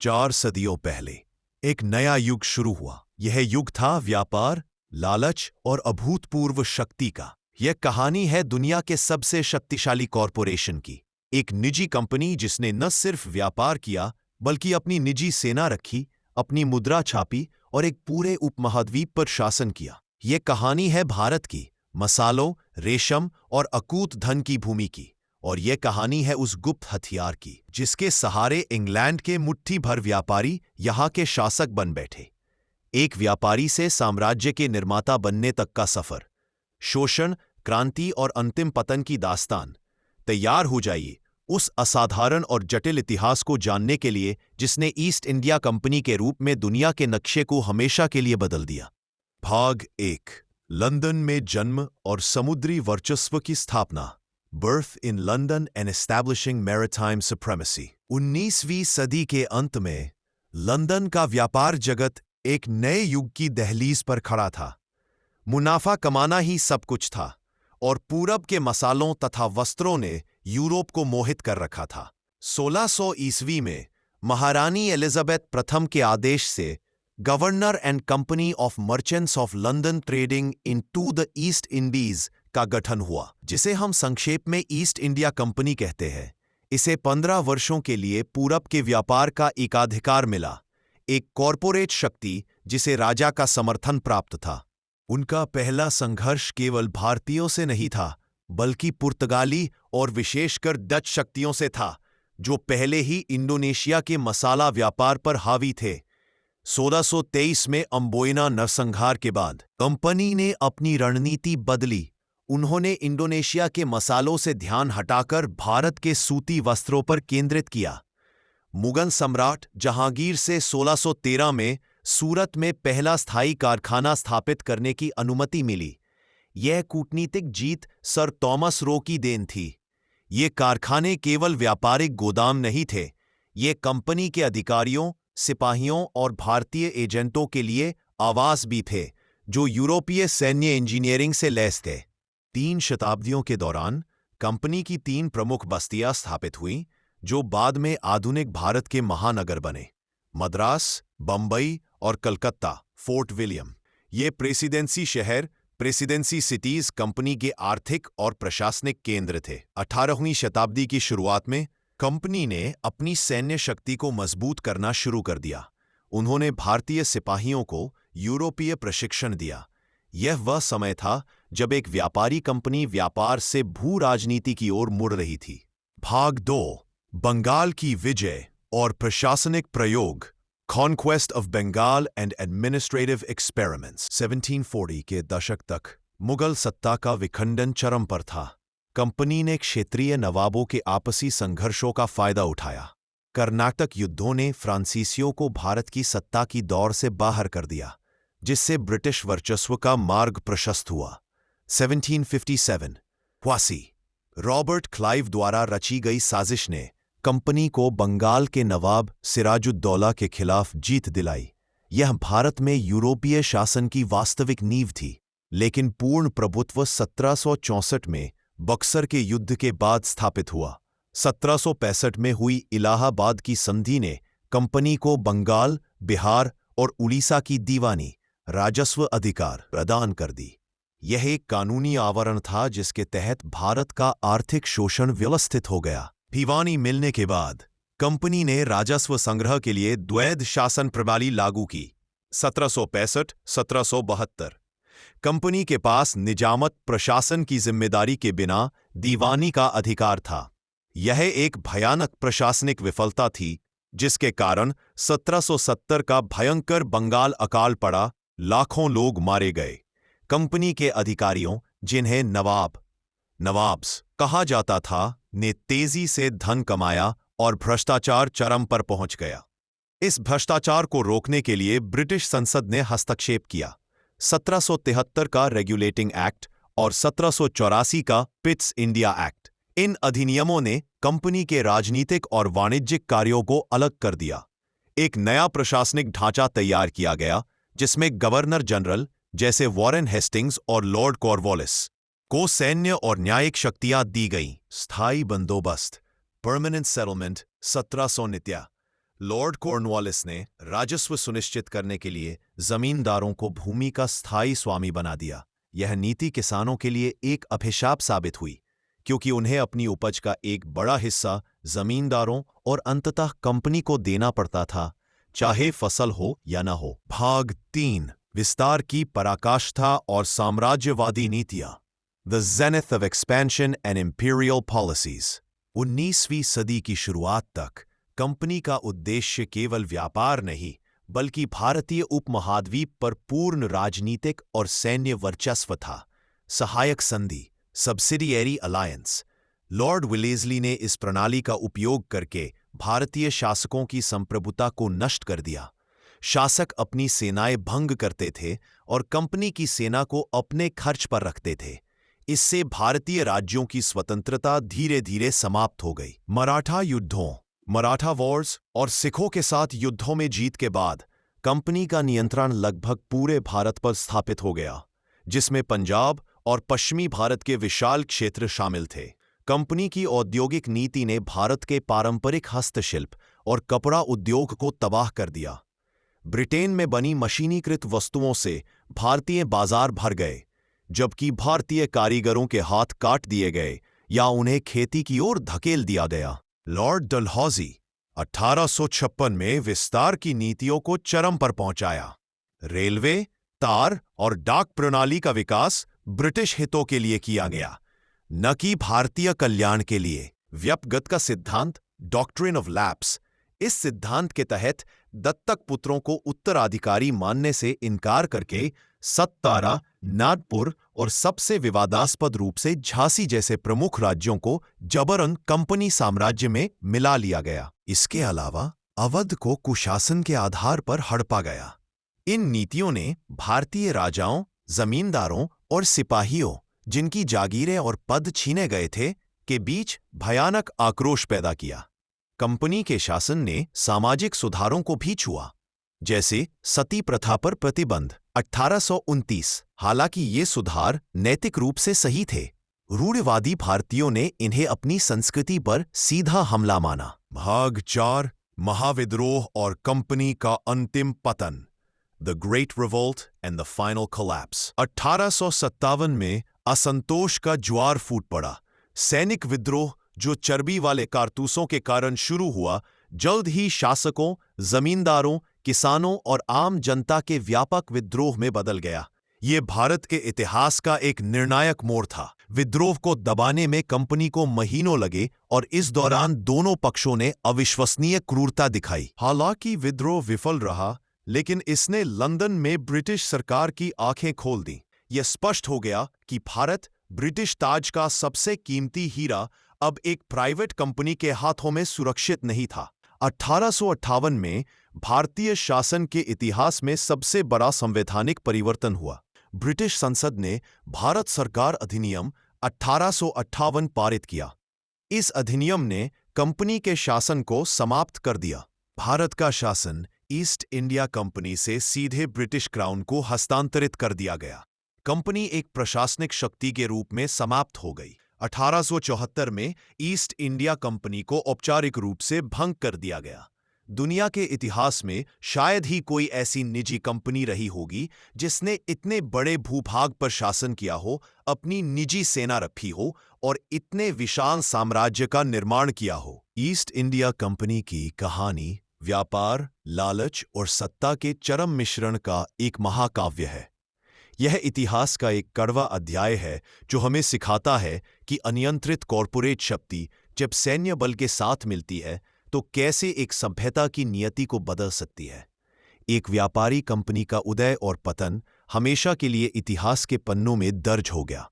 4 सदियों पहले एक नया युग शुरू हुआ। यह युग था व्यापार, लालच और अभूतपूर्व शक्ति का। यह कहानी है दुनिया के सबसे शक्तिशाली कॉरपोरेशन की। एक निजी कंपनी जिसने न सिर्फ व्यापार किया बल्कि अपनी निजी सेना रखी, अपनी मुद्रा छापी और एक पूरे उपमहाद्वीप पर शासन किया। यह कहानी है भारत की, मसालों, रेशम और अकूत धन की भूमि की। और यह कहानी है उस गुप्त हथियार की जिसके सहारे इंग्लैंड के मुट्ठी भर व्यापारी यहाँ के शासक बन बैठे। एक व्यापारी से साम्राज्य के निर्माता बनने तक का सफर, शोषण, क्रांति और अंतिम पतन की दास्तान। तैयार हो जाइए उस असाधारण और जटिल इतिहास को जानने के लिए जिसने ईस्ट इंडिया कंपनी के रूप में दुनिया के नक्शे को हमेशा के लिए बदल दिया। भाग 1, लंदन में जन्म और समुद्री वर्चस्व की स्थापना। Birth in London and establishing maritime supremacy. 19वीं सदी के अंत में लंदन का व्यापार जगत एक नए युग की दहलीज पर खड़ा था। मुनाफा कमाना ही सब कुछ था और पूरब के मसालों तथा वस्त्रों ने यूरोप को मोहित कर रखा था। 1600 ईस्वी में महारानी एलिजाबेथ प्रथम के आदेश से governor and company of merchants of London trading in to the East Indies का गठन हुआ, जिसे हम संक्षेप में ईस्ट इंडिया कंपनी कहते हैं। इसे 15 वर्षों के लिए पूरब के व्यापार का एकाधिकार मिला, एक कॉरपोरेट शक्ति जिसे राजा का समर्थन प्राप्त था। उनका पहला संघर्ष केवल भारतीयों से नहीं था बल्कि पुर्तगाली और विशेषकर डच शक्तियों से था, जो पहले ही इंडोनेशिया के मसाला व्यापार पर हावी थे। 1623 में अम्बोयना नरसंहार के बाद कंपनी ने अपनी रणनीति बदली। उन्होंने इंडोनेशिया के मसालों से ध्यान हटाकर भारत के सूती वस्त्रों पर केंद्रित किया। मुगल सम्राट जहांगीर से 1613 में सूरत में पहला स्थायी कारखाना स्थापित करने की अनुमति मिली। यह कूटनीतिक जीत सर थॉमस रो की देन थी। ये कारखाने केवल व्यापारिक गोदाम नहीं थे, ये कंपनी के अधिकारियों, सिपाहियों और भारतीय एजेंटों के लिए आवास भी थे, जो यूरोपीय सैन्य इंजीनियरिंग से लैस थे। 3 शताब्दियों के दौरान कंपनी की 3 प्रमुख बस्तियां स्थापित हुईं, जो बाद में आधुनिक भारत के महानगर बने: मद्रास, बंबई और कलकत्ता। फोर्ट विलियम, ये प्रेसिडेंसी शहर, प्रेसिडेंसी सिटीज कंपनी के आर्थिक और प्रशासनिक केंद्र थे। 18वीं शताब्दी की शुरुआत में कंपनी ने अपनी सैन्य शक्ति को मजबूत करना शुरू कर दिया। उन्होंने भारतीय सिपाहियों को यूरोपीय प्रशिक्षण दिया। यह वह समय था जब एक व्यापारी कंपनी व्यापार से भू राजनीति की ओर मुड़ रही थी। भाग 2, बंगाल की विजय और प्रशासनिक प्रयोग। Conquest of Bengal and administrative experiments. 1740 के दशक तक मुगल सत्ता का विखंडन चरम पर था। कंपनी ने क्षेत्रीय नवाबों के आपसी संघर्षों का फायदा उठाया। कर्नाटक युद्धों ने फ्रांसीसियों को भारत की सत्ता की दौड़ से बाहर कर दिया, जिससे ब्रिटिश वर्चस्व का मार्ग प्रशस्त हुआ। 1757 प्वासी, रॉबर्ट क्लाइव द्वारा रची गई साजिश ने कंपनी को बंगाल के नवाब सिराजुद्दौला के खिलाफ जीत दिलाई। यह भारत में यूरोपीय शासन की वास्तविक नींव थी, लेकिन पूर्ण प्रभुत्व 1764 में बक्सर के युद्ध के बाद स्थापित हुआ। 1765 में हुई इलाहाबाद की संधि ने कंपनी को बंगाल, बिहार और उड़ीसा की दीवानी राजस्व अधिकार प्रदान कर दी। यह एक कानूनी आवरण था जिसके तहत भारत का आर्थिक शोषण व्यवस्थित हो गया। भिवानी मिलने के बाद कंपनी ने राजस्व संग्रह के लिए द्वैध शासन प्रणाली लागू की। 1765-1772 कंपनी के पास निजामत प्रशासन की जिम्मेदारी के बिना दीवानी का अधिकार था। यह एक भयानक प्रशासनिक विफलता थी, जिसके कारण 1770 का भयंकर बंगाल अकाल पड़ा। लाखों लोग मारे गए। कंपनी के अधिकारियों, जिन्हें नवाब्स कहा जाता था, ने तेजी से धन कमाया और भ्रष्टाचार चरम पर पहुंच गया। इस भ्रष्टाचार को रोकने के लिए ब्रिटिश संसद ने हस्तक्षेप किया। 1773 का रेगुलेटिंग एक्ट और 1784 का पिट्स इंडिया एक्ट। इन अधिनियमों ने कंपनी के राजनीतिक और वाणिज्यिक कार्यों को अलग कर दिया। एक नया प्रशासनिक ढांचा तैयार किया गया, जिसमें गवर्नर जनरल जैसे वॉरेन हेस्टिंग्स और लॉर्ड कॉर्नवालिस को सैन्य और न्यायिक शक्तियां दी गईं। स्थायी बंदोबस्त, परमानेंट सेटलमेंट। 1700 लॉर्ड कॉर्नवालिस ने राजस्व सुनिश्चित करने के लिए जमींदारों को भूमि का स्थायी स्वामी बना दिया। यह नीति किसानों के लिए एक अभिशाप साबित हुई, क्योंकि उन्हें अपनी उपज का एक बड़ा हिस्सा जमींदारों और अंततः कंपनी को देना पड़ता था, चाहे फसल हो या न हो। भाग 3, विस्तार की पराकाष्ठा और साम्राज्यवादी नीतियां। The zenith of expansion and imperial policies. 19वीं सदी की शुरुआत तक कंपनी का उद्देश्य केवल व्यापार नहीं, बल्कि भारतीय उपमहाद्वीप पर पूर्ण राजनीतिक और सैन्य वर्चस्व था। सहायक संधि, सब्सिडियरी अलायंस। लॉर्ड विलेज़ली ने इस प्रणाली का उपयोग करके भारतीय शासकों की संप्रभुता को नष्ट कर दिया। शासक अपनी सेनाएं भंग करते थे और कंपनी की सेना को अपने खर्च पर रखते थे। इससे भारतीय राज्यों की स्वतंत्रता धीरे धीरे समाप्त हो गई। मराठा युद्धों, मराठा वॉर्स और सिखों के साथ युद्धों में जीत के बाद कंपनी का नियंत्रण लगभग पूरे भारत पर स्थापित हो गया, जिसमें पंजाब और पश्चिमी भारत के विशाल क्षेत्र शामिल थे। कंपनी की औद्योगिक नीति ने भारत के पारंपरिक हस्तशिल्प और कपड़ा उद्योग को तबाह कर दिया। ब्रिटेन में बनी मशीनीकृत वस्तुओं से भारतीय बाजार भर गए, जबकि भारतीय कारीगरों के हाथ काट दिए गए या उन्हें खेती की ओर धकेल दिया गया। लॉर्ड डलहौजी 1856 में विस्तार की नीतियों को चरम पर पहुंचाया। रेलवे, तार और डाक प्रणाली का विकास ब्रिटिश हितों के लिए किया गया, न कि भारतीय कल्याण के लिए। व्यक्तिगत का सिद्धांत, डॉक्ट्रिन ऑफ लैप्स। इस सिद्धांत के तहत दत्तक पुत्रों को उत्तराधिकारी मानने से इनकार करके सत्तारा, नागपुर और सबसे विवादास्पद रूप से झांसी जैसे प्रमुख राज्यों को जबरन कंपनी साम्राज्य में मिला लिया गया। इसके अलावा अवध को कुशासन के आधार पर हड़पा गया। इन नीतियों ने भारतीय राजाओं, जमींदारों और सिपाहियों, जिनकी जागीरें और पद छीने गए थे, के बीच भयानक आक्रोश पैदा किया। कंपनी के शासन ने सामाजिक सुधारों को भी छुआ, जैसे सती प्रथा पर प्रतिबंध 1829। हालांकि ये सुधार नैतिक रूप से सही थे, रूढ़िवादी भारतीयों ने इन्हें अपनी संस्कृति पर सीधा हमला माना। भाग 4, महाविद्रोह और कंपनी का अंतिम पतन। The great revolt and the final collapse. 1857 में असंतोष का ज्वार फूट पड़ा। सैनिक विद्रोह, जो चर्बी वाले कारतूसों के कारण शुरू हुआ, जल्द ही शासकों, जमींदारों, किसानों और आम जनता के व्यापक विद्रोह में बदल गया। ये भारत के इतिहास का एक निर्णायक मोड़ था। विद्रोह को दबाने में कंपनी को महीनों लगे और इस दौरान दोनों पक्षों ने अविश्वसनीय क्रूरता दिखाई। हालांकि विद्रोह विफल रहा, लेकिन इसने लंदन में ब्रिटिश सरकार की आंखें खोल दी। यह स्पष्ट हो गया कि भारत, ब्रिटिश ताज का सबसे कीमती हीरा, अब एक प्राइवेट कंपनी के हाथों में सुरक्षित नहीं था। 1858 में भारतीय शासन के इतिहास में सबसे बड़ा संवैधानिक परिवर्तन हुआ। ब्रिटिश संसद ने भारत सरकार अधिनियम 1858 पारित किया। इस अधिनियम ने कंपनी के शासन को समाप्त कर दिया। भारत का शासन ईस्ट इंडिया कंपनी से सीधे ब्रिटिश क्राउन को हस्तांतरित कर दिया गया। कंपनी एक प्रशासनिक शक्ति के रूप में समाप्त हो गई। 1874 में ईस्ट इंडिया कंपनी को औपचारिक रूप से भंग कर दिया गया। दुनिया के इतिहास में शायद ही कोई ऐसी निजी कंपनी रही होगी जिसने इतने बड़े भूभाग पर शासन किया हो, अपनी निजी सेना रखी हो और इतने विशाल साम्राज्य का निर्माण किया हो। ईस्ट इंडिया कंपनी की कहानी व्यापार, लालच और सत्ता के चरम मिश्रण का एक महाकाव्य है। यह इतिहास का एक कड़वा अध्याय है जो हमें सिखाता है कि अनियंत्रित कॉरपोरेट शक्ति जब सैन्य बल के साथ मिलती है तो कैसे एक सभ्यता की नियति को बदल सकती है। एक व्यापारी कंपनी का उदय और पतन हमेशा के लिए इतिहास के पन्नों में दर्ज हो गया।